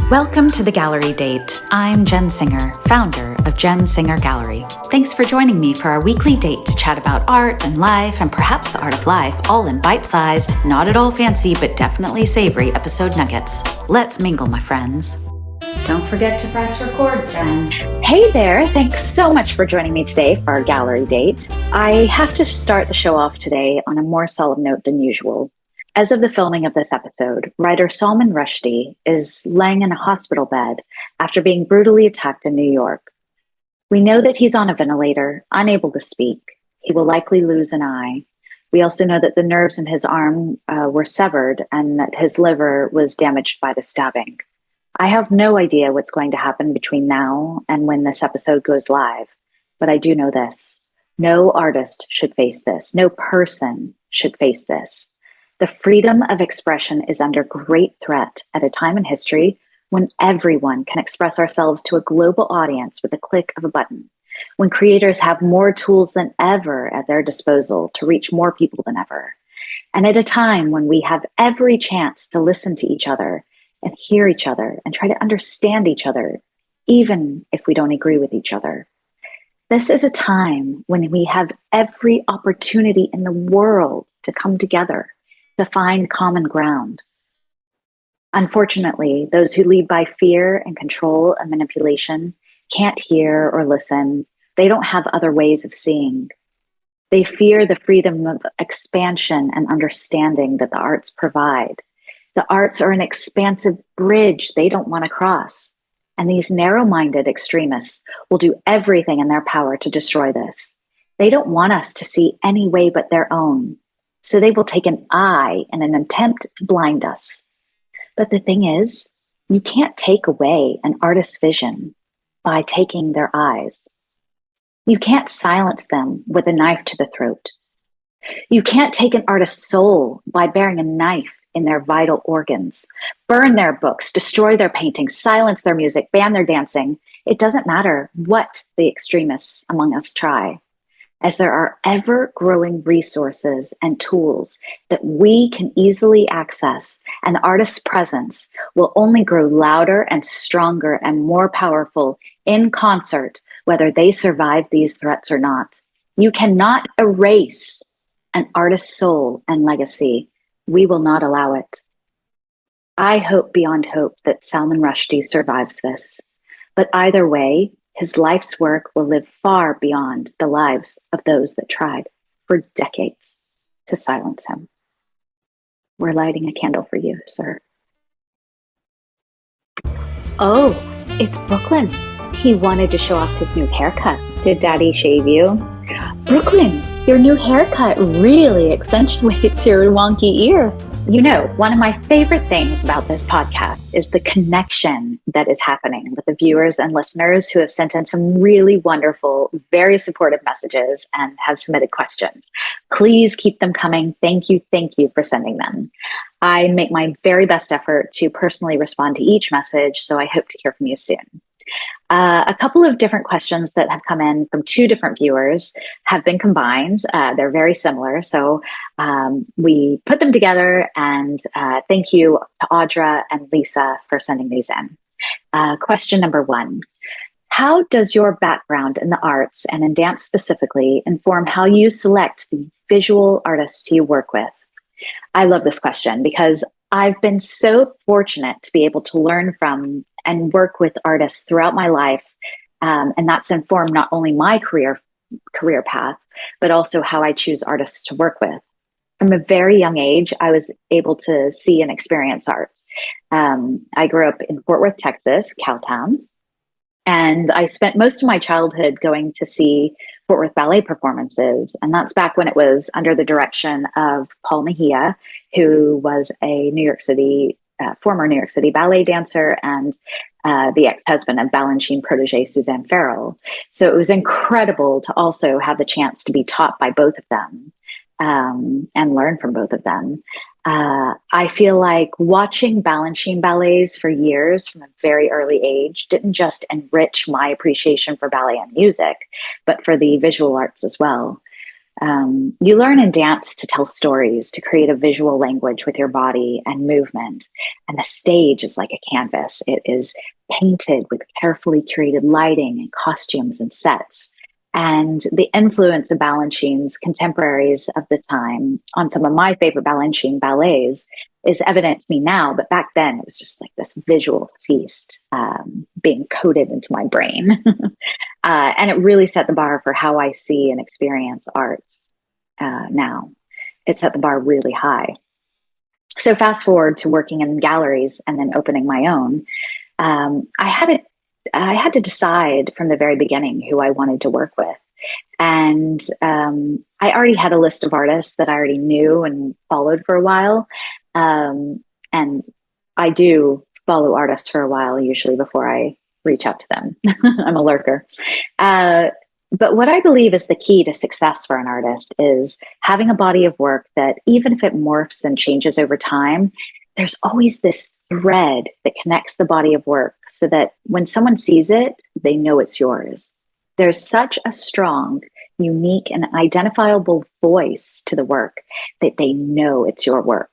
Welcome to the Gallery Date. I'm Jenn Singer, founder of Jenn Singer Gallery. Thanks for joining me for our weekly date to chat about art and life and perhaps the art of life, all in bite-sized, not at all fancy, but definitely savory episode nuggets. Let's mingle, my friends. Don't forget to press record, Jen. Hey there. Thanks so much for joining me today for our gallery date. I have to start the show off today on a more solemn note than usual. As of the filming of this episode, writer Salman Rushdie is laying in a hospital bed after being brutally attacked in New York. We know that he's on a ventilator, unable to speak. He will likely lose an eye. We also know that the nerves in his arm were severed and that his liver was damaged by the stabbing. I have no idea what's going to happen between now and when this episode goes live, but I do know this. No artist should face this. No person should face this. The freedom of expression is under great threat at a time in history when everyone can express ourselves to a global audience with a click of a button, when creators have more tools than ever at their disposal to reach more people than ever, and at a time when we have every chance to listen to each other and hear each other and try to understand each other, even if we don't agree with each other. This is a time when we have every opportunity in the world to come together, to find common ground. Unfortunately, those who lead by fear and control and manipulation can't hear or listen. They don't have other ways of seeing. They fear the freedom of expansion and understanding that the arts provide. The arts are an expansive bridge they don't want to cross. And these narrow-minded extremists will do everything in their power to destroy this. They don't want us to see any way but their own. So they will take an eye in an attempt to blind us. But the thing is, you can't take away an artist's vision by taking their eyes. You can't silence them with a knife to the throat. You can't take an artist's soul by bearing a knife in their vital organs, burn their books, destroy their paintings, silence their music, ban their dancing. It doesn't matter what the extremists among us try, as there are ever-growing resources and tools that we can easily access, and the artist's presence will only grow louder and stronger and more powerful in concert, whether they survive these threats or not. You cannot erase an artist's soul and legacy. We will not allow it. I hope beyond hope that Salman Rushdie survives this. But either way, his life's work will live far beyond the lives of those that tried for decades to silence him. We're lighting a candle for you, sir. Oh, it's Brooklyn. He wanted to show off his new haircut. Did Daddy shave you? Brooklyn, your new haircut really accentuates your wonky ear. You know, one of my favorite things about this podcast is the connection that is happening with the viewers and listeners who have sent in some really wonderful, very supportive messages and have submitted questions. Please keep them coming. Thank you for sending them. I make my very best effort to personally respond to each message, so I hope to hear from you soon. A couple of different questions that have come in from two different viewers have been combined. They're very similar. So we put them together, and thank you to Audra and Lisa for sending these in. Question number one: how does your background in the arts and in dance specifically inform how you select the visual artists you work with? I love this question because I've been so fortunate to be able to learn from and work with artists throughout my life. And that's informed not only my career path, but also how I choose artists to work with. From a very young age, I was able to see and experience art. I grew up in Fort Worth, Texas, Cowtown. And I spent most of my childhood going to see Fort Worth ballet performances. And that's back when it was under the direction of Paul Mejia, who was a former New York City ballet dancer and the ex-husband of Balanchine protege Suzanne Farrell. So it was incredible to also have the chance to be taught by both of them and learn from both of them. I feel like watching Balanchine ballets for years from a very early age didn't just enrich my appreciation for ballet and music, but for the visual arts as well. You learn in dance to tell stories, to create a visual language with your body and movement. And the stage is like a canvas. It is painted with carefully curated lighting and costumes and sets. And the influence of Balanchine's contemporaries of the time on some of my favorite Balanchine ballets is evident to me now. But back then, it was just like this visual feast being coded into my brain. And it really set the bar for how I see and experience art now. It set the bar really high. So fast forward to working in galleries and then opening my own. I had to decide from the very beginning who I wanted to work with. And I already had a list of artists that I already knew and followed for a while. And I do follow artists for a while, usually before I reach out to them. I'm a lurker. But what I believe is the key to success for an artist is having a body of work that, even if it morphs and changes over time, there's always this thread that connects the body of work so that when someone sees it, they know it's yours. There's such a strong, unique, and identifiable voice to the work that they know it's your work.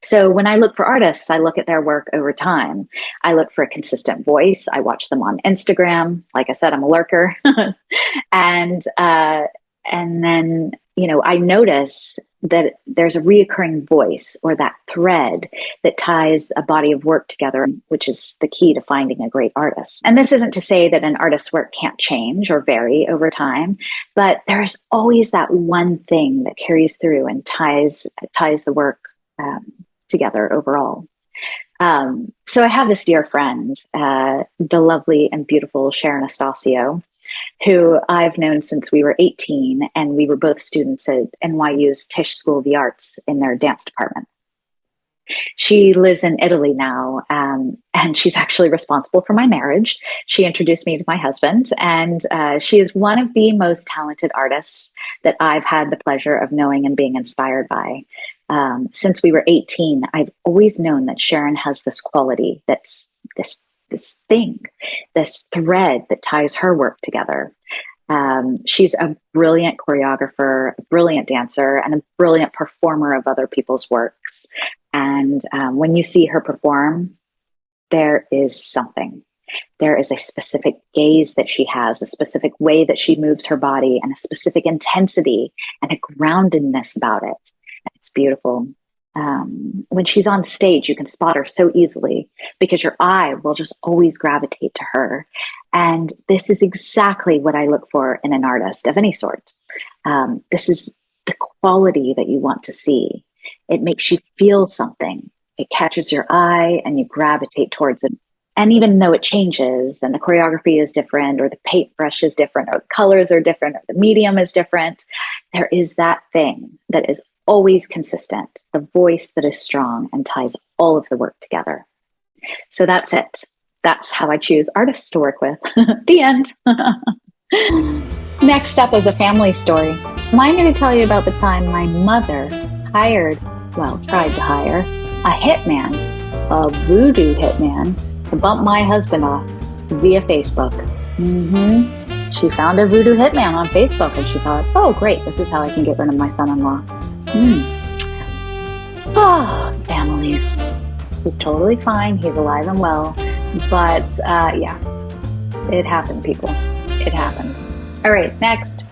So when I look for artists, I look at their work over time. I look for a consistent voice. I watch them on Instagram. Like I said, I'm a lurker. and then, I notice that there's a reoccurring voice or that thread that ties a body of work together, which is the key to finding a great artist. And this isn't to say that an artist's work can't change or vary over time, but there's always that one thing that carries through and ties the work together overall. So I have this dear friend, the lovely and beautiful Sharon Astasio, who I've known since we were 18, and we were both students at NYU's Tisch School of the Arts in their dance department. She lives in Italy now, and she's actually responsible for my marriage. She introduced me to my husband, and she is one of the most talented artists that I've had the pleasure of knowing and being inspired by. Since we were 18, I've always known that Sharon has this quality, that's this thing, this thread that ties her work together. She's a brilliant choreographer, a brilliant dancer, and a brilliant performer of other people's works. And when you see her perform, there is something. There is a specific gaze that she has, a specific way that she moves her body, and a specific intensity and a groundedness about it. It's beautiful. When she's on stage, you can spot her so easily because your eye will just always gravitate to her. And this is exactly what I look for in an artist of any sort. This is the quality that you want to see. It makes you feel something. It catches your eye and you gravitate towards it. And even though it changes and the choreography is different, or the paintbrush is different, or the colors are different, or the medium is different, there is that thing that is always consistent, the voice that is strong and ties all of the work together. So that's it. That's how I choose artists to work with. The end. Next up is a family story. I'm going to tell you about the time my mother tried to hire a hitman, a voodoo hitman, to bump my husband off via Facebook. She found a voodoo hitman on Facebook and she thought, oh, great, this is how I can get rid of my son-in-law. Families. He's totally fine. He's alive and well. But yeah, it happened, people. It happened. All right, next.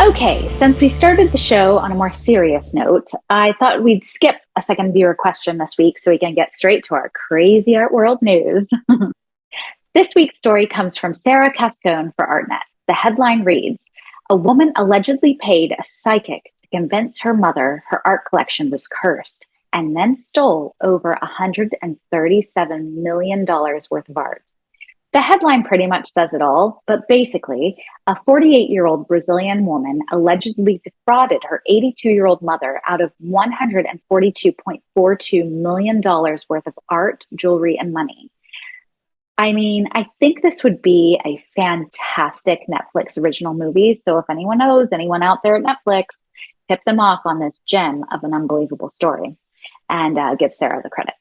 Okay, since we started the show on a more serious note, I thought we'd skip a second viewer question this week so we can get straight to our crazy art world news. This week's story comes from Sarah Cascone for Artnet. The headline reads, "A woman allegedly paid a psychic to convince her mother her art collection was cursed and then stole over $137 million worth of art." The headline pretty much says it all, but basically, a 48-year-old Brazilian woman allegedly defrauded her 82-year-old mother out of $142.42 million worth of art, jewelry, and money. I mean, I think this would be a fantastic Netflix original movie, so if anyone knows anyone out there at Netflix, tip them off on this gem of an unbelievable story. And give Sarah the credit.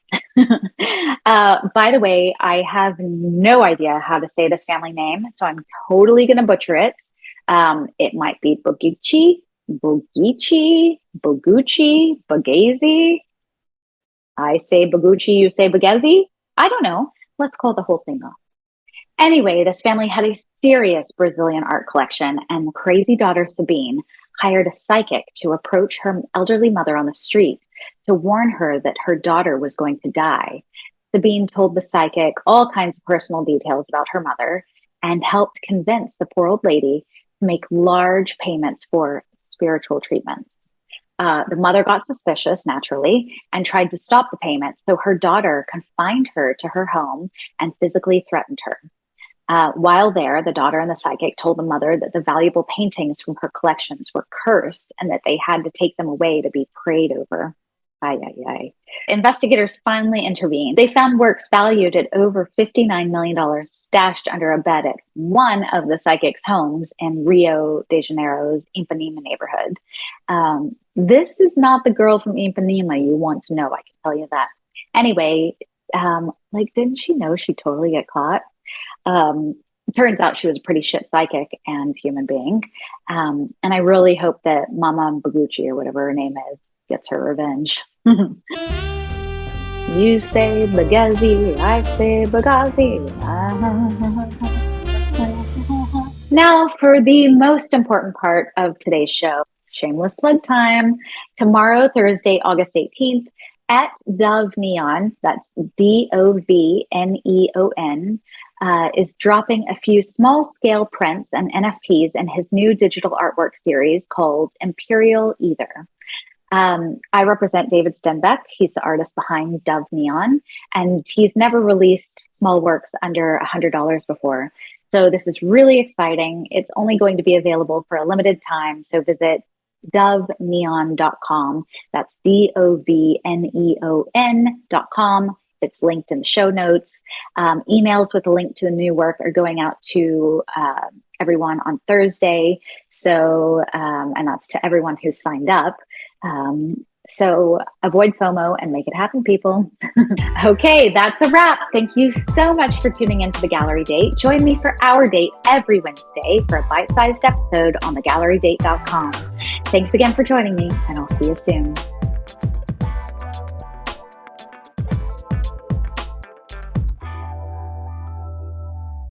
By the way, I have no idea how to say this family name, so I'm totally going to butcher it. It might be Bogichi, Bogucci, Bagazi. I say Bogucci, you say Bagazi. I don't know. Let's call the whole thing off. Anyway, this family had a serious Brazilian art collection, and the crazy daughter Sabine hired a psychic to approach her elderly mother on the street to warn her that her daughter was going to die. Sabine told the psychic all kinds of personal details about her mother and helped convince the poor old lady to make large payments for spiritual treatments. The mother got suspicious, naturally, and tried to stop the payment, so her daughter confined her to her home and physically threatened her. While there, the daughter and the psychic told the mother that the valuable paintings from her collections were cursed and that they had to take them away to be prayed over. Ay, ay, ay. Investigators finally intervened. They found works valued at over $59 million stashed under a bed at one of the psychic's homes in Rio de Janeiro's Ipanema neighborhood. This is not the girl from Ipanema you want to know, I can tell you that. Anyway, didn't she know she'd totally get caught? Turns out she was a pretty shit psychic and human being. And I really hope that Mama Baguchi, or whatever her name is, gets her revenge. You say Bagazi, I say Bagazi. Now for the most important part of today's show, shameless plug time. Tomorrow, Thursday, August 18th, at Dove Neon, that's DOVNEON, is dropping a few small-scale prints and NFTs in his new digital artwork series called Imperial Ether. I represent David Stenbeck. He's the artist behind Dove Neon, and he's never released small works under $100 before. So this is really exciting. It's only going to be available for a limited time, so visit doveneon.com. That's DOVNEON.com. It's linked in the show notes. Emails with a link to the new work are going out to everyone on Thursday. So, and that's to everyone who's signed up. So avoid FOMO and make it happen, people. Okay, that's a wrap. Thank you so much for tuning into The Gallery Date. Join me for our date every Wednesday for a bite-sized episode on thegallerydate.com. Thanks again for joining me, and I'll see you soon.